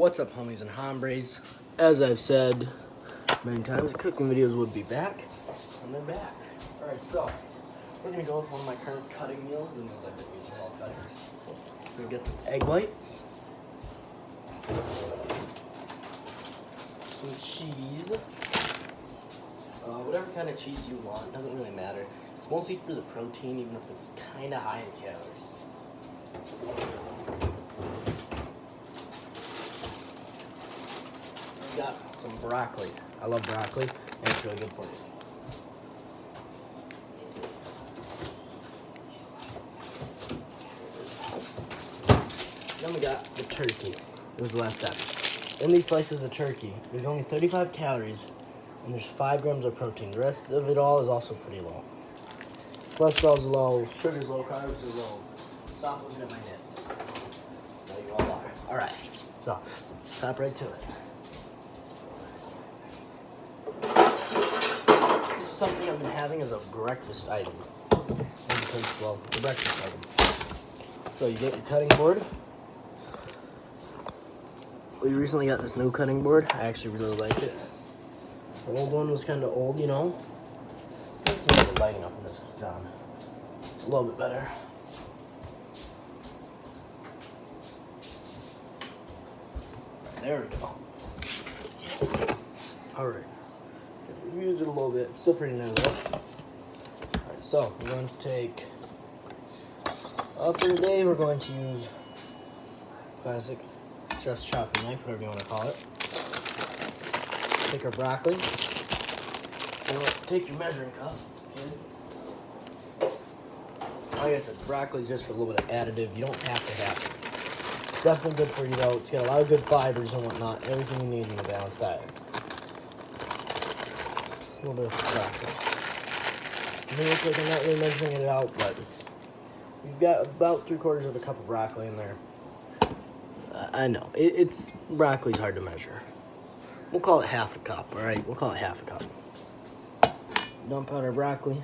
What's up, homies and hombres? As I've said many times, cooking videos would be back, and they're back. Alright, so we're gonna go with one of my current cutting meals, the meals I've been using while cutting. We're gonna get some egg whites, some cheese, whatever kind of cheese you want, doesn't really matter. It's mostly for the protein, even if it's kind of high in calories. Got some broccoli. I love broccoli, and it's really good for you. Then we got the turkey. It was the last step. In these slices of turkey, there's only 35 calories, and there's 5 grams of protein. The rest of it all is also pretty low. Cholesterol's low, sugar's low, carbs are low. Stop looking at my nips. There you all are. Alright, so, hop right to it. Something I've been having as a breakfast item. Well, it's a breakfast item. So you get your cutting board. We recently got this new cutting board. I actually really liked it. The old one was kind of old, you know. I have to make the lighting up when this is done. It's a little bit better. There we go. Alright. We've used it a little bit. It's still pretty new though. Alright, so we're going to take, for today we're going to use classic chef's chopping knife, whatever you want to call it. Take our broccoli. Take your measuring cup, kids. Like I said, broccoli is just for a little bit of additive. You don't have to have it. It's definitely good for you though. It's got a lot of good fibers and whatnot. Everything you need in a balanced diet. A little bit of broccoli. It may look like I'm not really measuring it out, but we've got about 3/4 of a cup of broccoli in there. I know, it's broccoli's hard to measure. We'll call it half a cup, alright? We'll call it half a cup. Dump out our broccoli.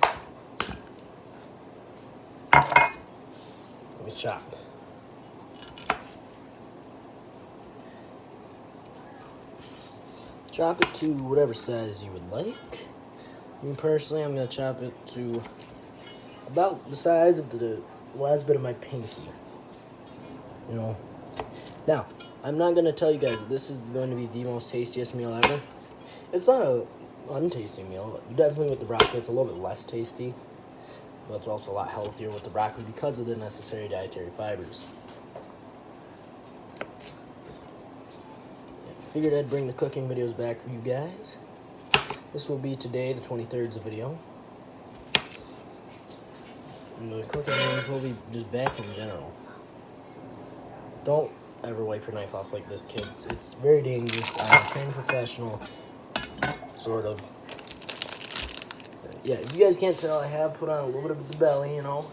We chop. Chop it to whatever size you would like. Me personally, I'm going to chop it to about the size of the last bit of my pinky. You know. Now, I'm not going to tell you guys that this is going to be the most tastiest meal ever. It's not a untasty meal. Definitely with the broccoli, it's a little bit less tasty. But it's also a lot healthier with the broccoli because of the necessary dietary fibers. Figured I'd bring the cooking videos back for you guys. This will be today, the 23rd's video. And the cooking videos will be just back in general. Don't ever wipe your knife off like this, kids. It's very dangerous. I'm a trained professional, sort of. Yeah, if you guys can't tell, I have put on a little bit of the belly, you know.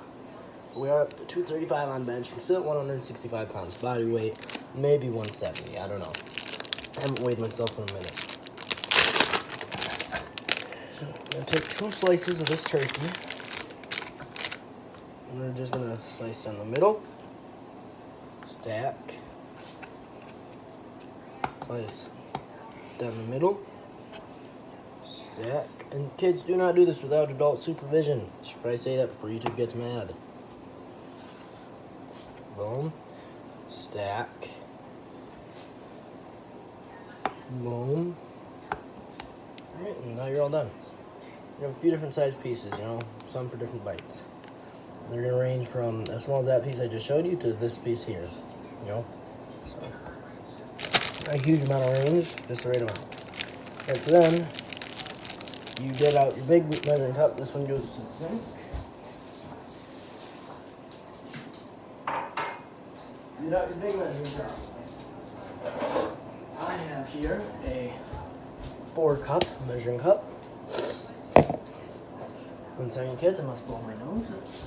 We are up to 235 on bench. I'm still at 165 pounds body weight, maybe 170, I don't know. I haven't weighed myself in a minute. I'm going to take 2 slices of this turkey. And we're just going to slice down the middle. Stack. Slice down the middle. Stack. And kids, do not do this without adult supervision. I should probably say that before YouTube gets mad. Boom. Stack. Boom. Alright, and now you're all done. You have a few different size pieces, you know, some for different bites. They're going to range from as small as that piece I just showed you to this piece here, you know. So, not a huge amount of range, just the right amount. Alright, so then, you get out your big measuring cup. This one goes to the sink. Get out your big measuring cup. I have here a 4-cup measuring cup. 1 second, kids, I must blow my nose.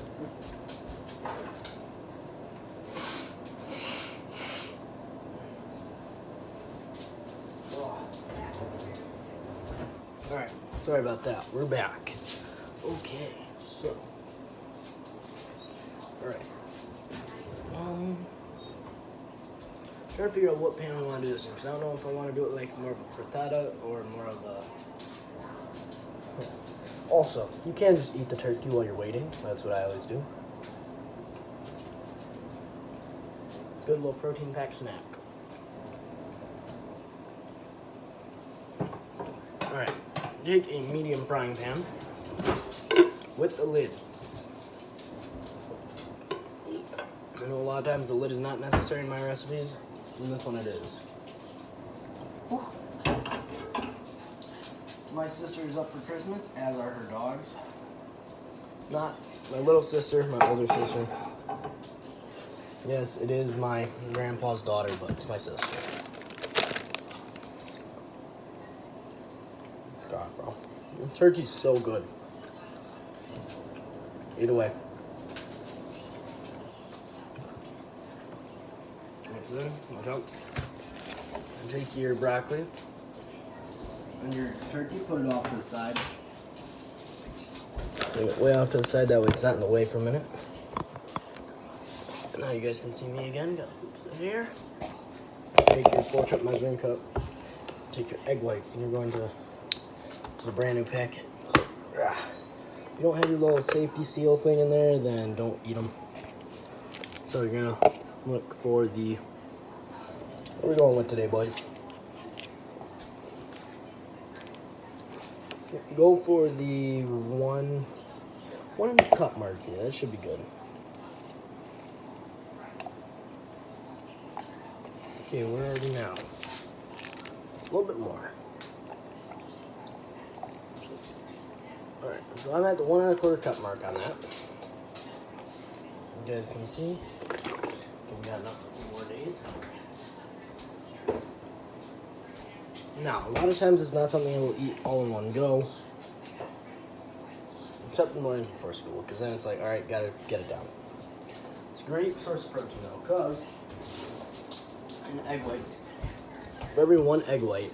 Alright, sorry about that. We're back. Okay, so. Alright. trying to figure out what pan I want to do this in, because I don't know if I want to do it like more of a frittata or more of a... Also, you can just eat the turkey while you're waiting. That's what I always do. It's a good little protein-packed snack. Alright, take a medium frying pan with a lid. I know a lot of times the lid is not necessary in my recipes. In this one it is. Whew. My sister is up for Christmas, as are her dogs. Not my little sister, my older sister. Yes, it is my grandpa's daughter, but it's my sister. God, bro. The turkey's so good. Eat away. Mix it in, watch out. And take your broccoli and your turkey, put it off to the side. Leave it way off to the side, that way it's not in the way for a minute. And now you guys can see me again. Gotta fix it here. Take your 4-cup measuring cup. Take your egg whites, and you're going to... It's a brand new packet. So, you don't have your little safety seal thing in there, then don't eat them. So you're gonna look for the... What are we going with today, boys? Go for the 1 cup mark here. That should be good. Okay, where are we now? A little bit more. Alright, so I'm at the 1 1/4 cup mark on that. You guys can see. We got enough for 4 more days. Now, a lot of times it's not something I will eat all in one go. Except in the morning before school, because then it's like, alright, gotta get it down. It's a great source of protein though, because in egg whites, for every 1 egg white,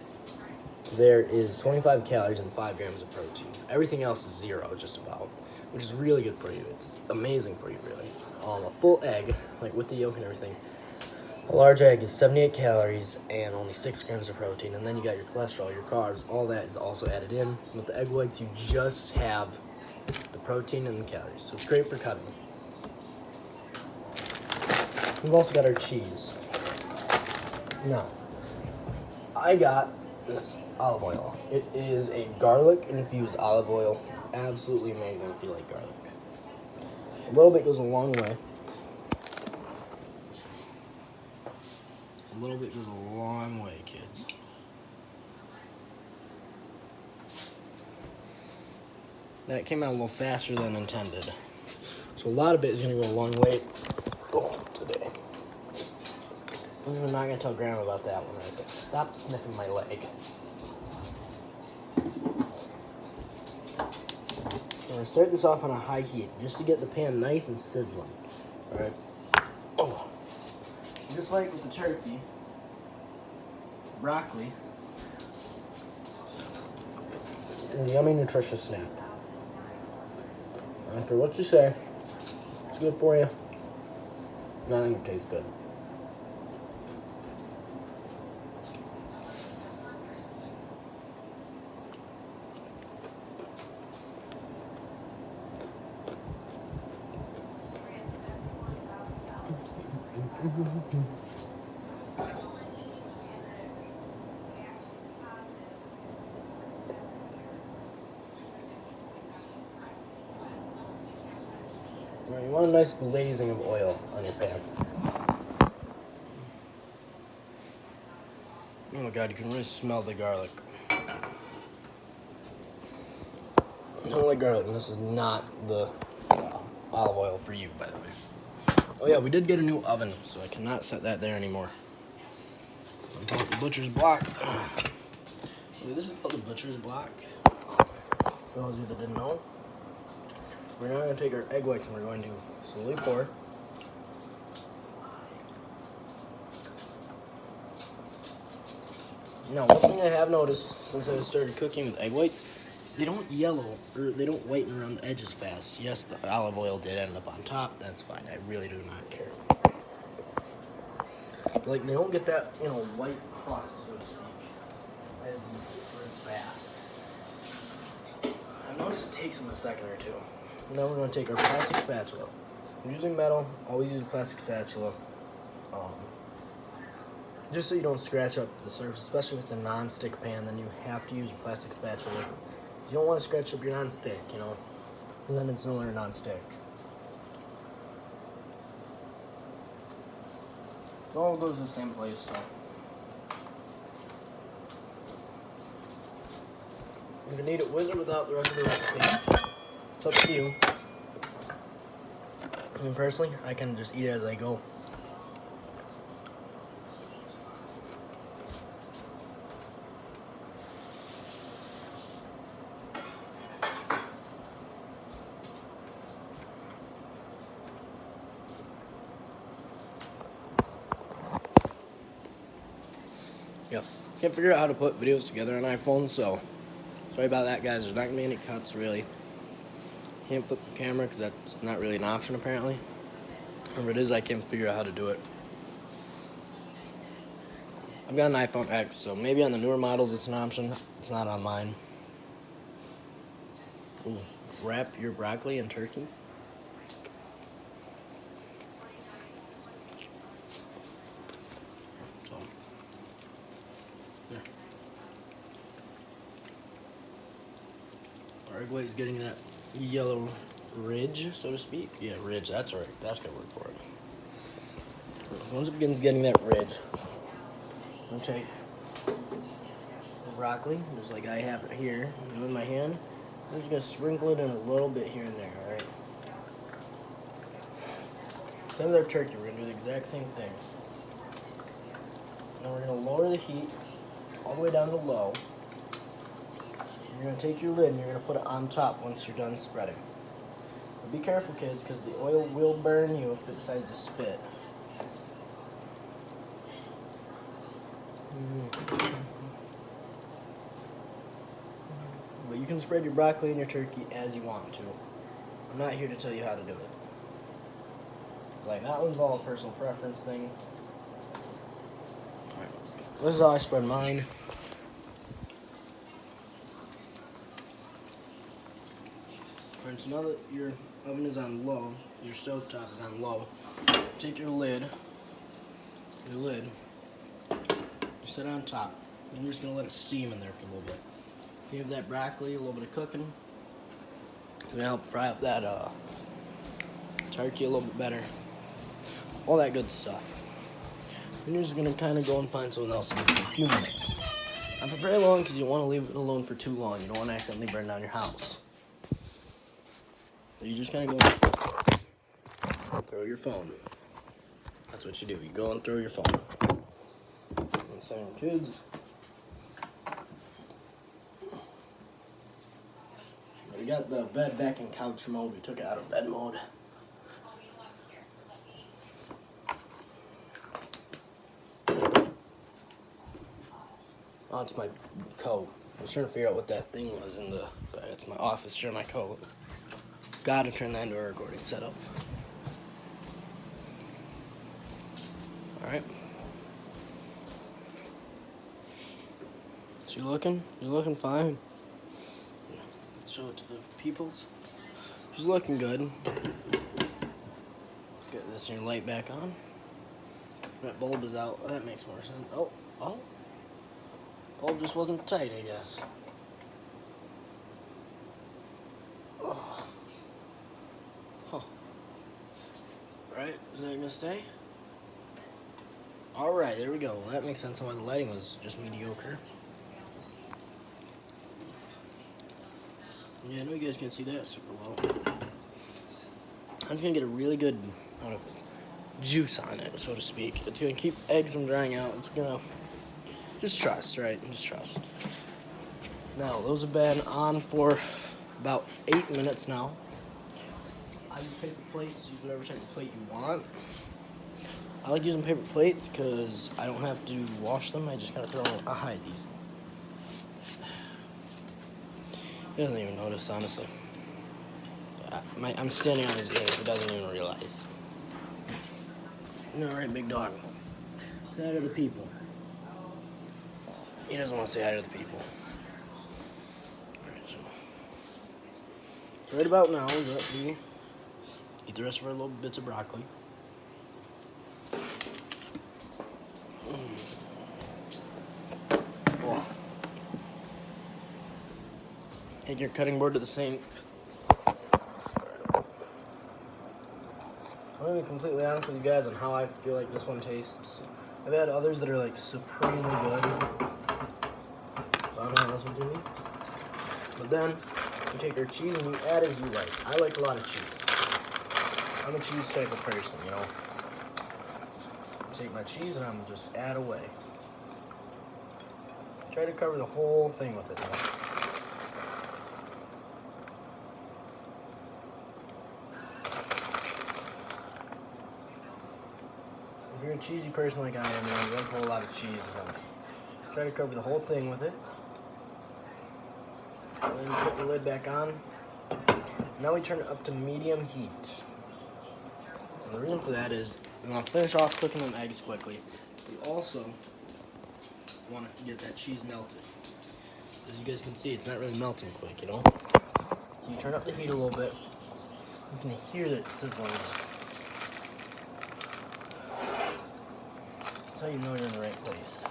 there is 25 calories and 5 grams of protein. Everything else is 0, just about, which is really good for you. It's amazing for you, really. A full egg, like with the yolk and everything, a large egg is 78 calories and only 6 grams of protein. And then you got your cholesterol, your carbs, all that is also added in. With the egg whites, you just have the protein and the calories. So it's great for cutting. We've also got our cheese. Now, I got this olive oil. It is a garlic infused olive oil. Absolutely amazing if you like garlic. A little bit goes a long way. A little bit goes a long way, kids. That came out a little faster than intended. So a lot of it is going to go a long way today. I'm not going to tell Grandma about that one right there. Stop sniffing my leg. I'm going to start this off on a high heat just to get the pan nice and sizzling. Alright? Oh. Just like with the turkey, broccoli, and a yummy, nutritious snack. After what you say, it's good for you. And I think it tastes good. Now you want a nice glazing of oil on your pan. Oh god, you can really smell the garlic. I don't like garlic, and this is not the olive oil for you, by the way. Oh yeah, we did get a new oven, so I cannot set that there anymore. I bought the butcher's block. This is called the butcher's block. For those of you that didn't know. We're now going to take our egg whites and we're going to slowly pour. Now, one thing I have noticed since I started cooking with egg whites, they don't yellow, or they don't whiten around the edges fast. Yes, the olive oil did end up on top. That's fine. I really do not care. Like, they don't get that, you know, white crust, so to speak, as you rinse fast. I've noticed it takes them a second or two. Now we're going to take our plastic spatula. If you're using metal, always use a plastic spatula. Just so you don't scratch up the surface, especially if it's a non-stick pan, then you have to use a plastic spatula. You don't want to scratch up your non-stick, you know, and then it's no longer non-stick. It all goes to the same place, so. You can eat it with or without the rest of the recipe. It's up to you. I mean, personally, I can just eat it as I go. Yep. Can't figure out how to put videos together on iPhone, so sorry about that, guys. There's not going to be any cuts, really. Can't flip the camera because that's not really an option, apparently. Or if it is, I can't figure out how to do it. I've got an iPhone X, so maybe on the newer models it's an option. It's not on mine. Ooh, wrap your broccoli in turkey. So, yeah. Our egg white is getting that yellow ridge, so to speak. Yeah, ridge, that's right. That's good word for it. Once it begins getting that ridge, I'm gonna take the broccoli, just like I have it here, with my hand. I'm just gonna sprinkle it in a little bit here and there, alright? Same with our turkey, we're gonna do the exact same thing. Now we're gonna lower the heat all the way down to low. You're gonna take your lid and you're gonna put it on top once you're done spreading. But be careful, kids, because the oil will burn you if it decides to spit. But you can spread your broccoli and your turkey as you want to. I'm not here to tell you how to do it. It's like, that one's all a personal preference thing. Alright, this is how I spread mine. Alright, so now that your oven is on low, your stove top is on low, take your lid, you set it on top, and you're just going to let it steam in there for a little bit. You have that broccoli, a little bit of cooking. It's going to help fry up that turkey a little bit better. All that good stuff. And you're just going to kind of go and find someone else to do for a few minutes. Not for very long, because you don't want to leave it alone for too long. You don't want to accidentally burn down your house. So you just kind of go and throw your phone. That's what you do. You go and throw your phone. One second, kids. We got the bed back in couch mode. We took it out of bed mode. Oh, it's my coat. I was trying to figure out what that thing was in the... It's my office chair, my coat. Gotta turn that into a recording setup. Alright. So you looking? You're looking fine. Let's show it to the peoples. She's looking good. Let's get this here light back on. That bulb is out. That makes more sense. Oh. Bulb just wasn't tight, I guess. Oh. Huh. Right, is that gonna stay? Alright, there we go. Well, that makes sense on why the lighting was just mediocre. Yeah, I know you guys can't see that super well. I'm just gonna get a really good amount of juice on it, so to speak. It's gonna keep eggs from drying out. It's gonna... Just trust, right? Just trust. Now, those have been on for about 8 minutes now. I use paper plates. Use whatever type of plate you want. I like using paper plates because I don't have to wash them. I just kind of throw them. I'll hide these. He doesn't even notice, honestly. I'm standing on his ears. He doesn't even realize. All right, big dog. Say hi to the people. He doesn't want to say hi to the people. Alright, so right about now is that we eat the rest of our little bits of broccoli. Oh. Take your cutting board to the sink. I'm gonna be completely honest with you guys on how I feel like this one tastes. I've had others that are like supremely good. So I'm having this one to me. But then you take your cheese and you add as you like. I like a lot of cheese. I'm a cheese type of person, you know. Take my cheese and I'm just add away. Try to cover the whole thing with it, you know. If you're a cheesy person like I am, you like a whole lot of cheese, then try to cover the whole thing with it. And then you put the lid back on. Now we turn it up to medium heat. And the reason for that is we want to finish off cooking them eggs quickly. We also want to get that cheese melted. As you guys can see, it's not really melting quick, you know? So you turn up the heat a little bit. You can hear that sizzling. That's how you know you're in the right place.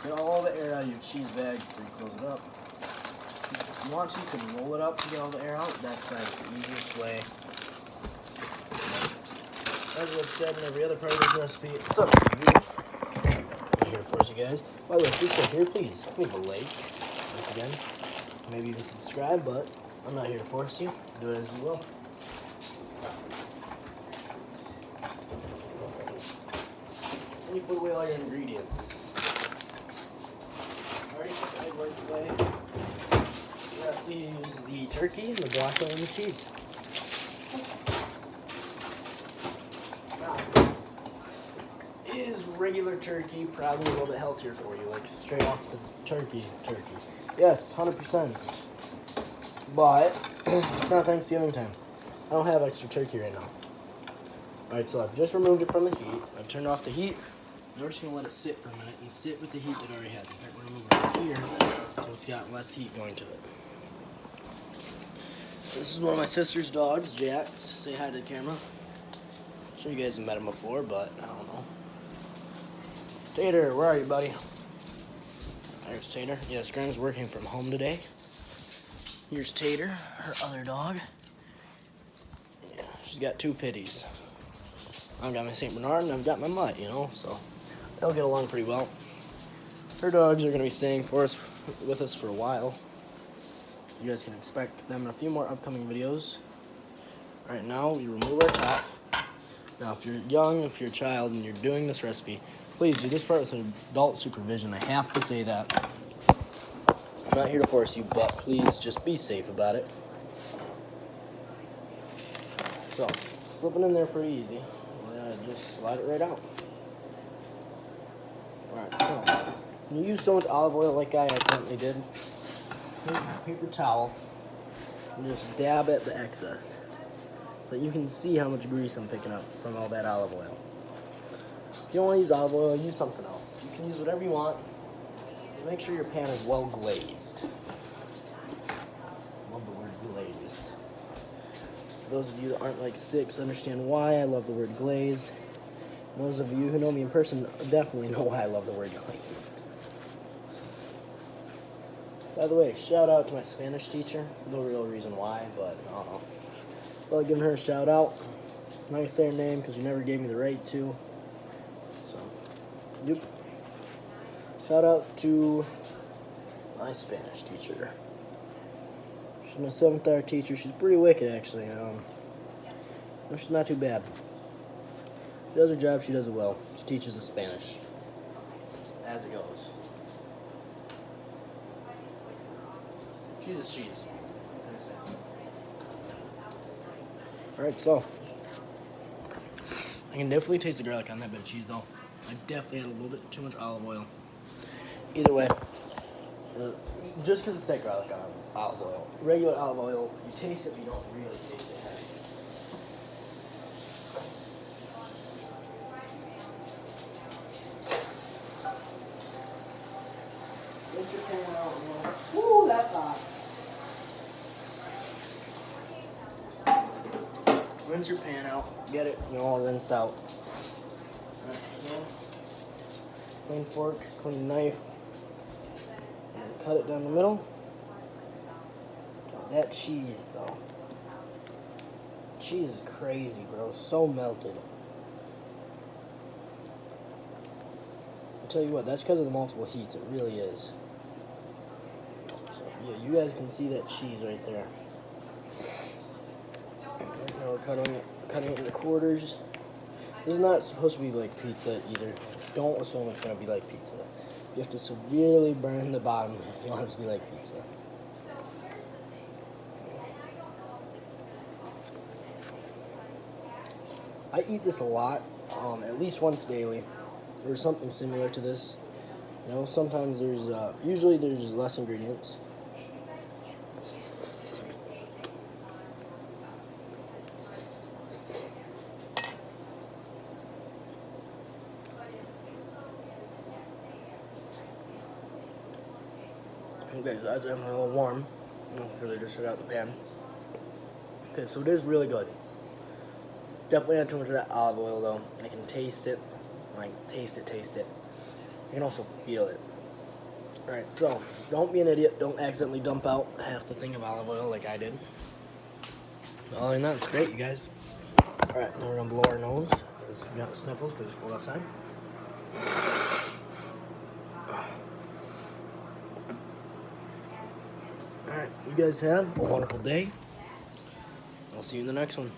Get all the air out of your cheese bag before you close it up. If you want to, you can roll it up to get all the air out. That's like the easiest way. As I've said in every other part of this recipe, it's up to you. I'm here for you guys. By the way, if you're still here, please leave a like. Once again, maybe even subscribe, but I'm not here to force you. Do it as you will. Then you put away all your ingredients. Already put the egg whites away. You have to use the turkey, the broccoli, and the cheese. Now, is regular turkey probably a little bit healthier for you, like straight off the turkey? Yes, 100%. But it's not Thanksgiving time. I don't have extra turkey right now. Alright, so I've just removed it from the heat. I've turned off the heat. Now we're just going to let it sit for a minute and sit with the heat that I already had. In fact, we're going to move it right here so it's got less heat going to it. This is one of my sister's dogs, Jax. Say hi to the camera. I'm sure you guys have met him before, but I don't know. Tater, where are you, buddy? There's Tater. Yes, Graham's working from home today. Here's Tater, her other dog. Yeah, she's got two pitties. I've got my St. Bernard and I've got my mutt, you know, so they'll get along pretty well. Her dogs are going to be staying with us for a while. You guys can expect them in a few more upcoming videos. Alright, now we remove our top. Now, if you're young, if you're a child, and you're doing this recipe, please do this part with adult supervision. I have to say that. I'm not here to force you, but please just be safe about it. So, slipping in there pretty easy. We're going to just slide it right out. Alright, so, when you use so much olive oil like I accidentally did, take a paper towel and just dab at the excess. So you can see how much grease I'm picking up from all that olive oil. If you don't want to use olive oil, use something else. You can use whatever you want. Just make sure your pan is well glazed. Love the word glazed. For those of you that aren't like 6 understand why I love the word glazed. And those of you who know me in person definitely know why I love the word glazed. By the way, shout out to my Spanish teacher. No real reason why, but I don't know. Well, giving her a shout out. I'm not going to say her name because you never gave me the right to. So, yep. Shout out to my Spanish teacher. She's my 7th art teacher. She's pretty wicked, actually. She's not too bad. She does her job. She does it well. She teaches us Spanish. As it goes. Cheese is cheese. Alright, so I can definitely taste the garlic on that bit of cheese, though. I definitely had a little bit too much olive oil. Either way, Just because it's that garlic olive oil. Regular olive oil, you taste it, but you don't really taste it heavy. Rinse your pan out. Woo, that's hot. Rinse your pan out. Get it, all rinsed out. Clean fork, clean knife. And cut it down the middle. God, that cheese, though. Cheese is crazy, bro. So melted. I'll tell you what, that's because of the multiple heats. It really is. So, yeah, you guys can see that cheese right there. Now we're cutting it into quarters. This is not supposed to be like pizza either. Don't assume it's going to be like pizza. You have to severely burn the bottom if you want it to be like pizza. I eat this a lot, at least once daily, or something similar to this. Sometimes usually there's less ingredients. Okay, so that's definitely a little warm. Because I just took out the pan. Okay, so it is really good. Definitely not too much of that olive oil though. I can taste it. Taste it. I can also feel it. Alright, so don't be an idiot. Don't accidentally dump out half the thing of olive oil like I did. Other than that, it's great, you guys. Alright, now we're going to blow our nose. We got sniffles because it's cold outside. Alright, you guys have a wonderful day. I'll see you in the next one.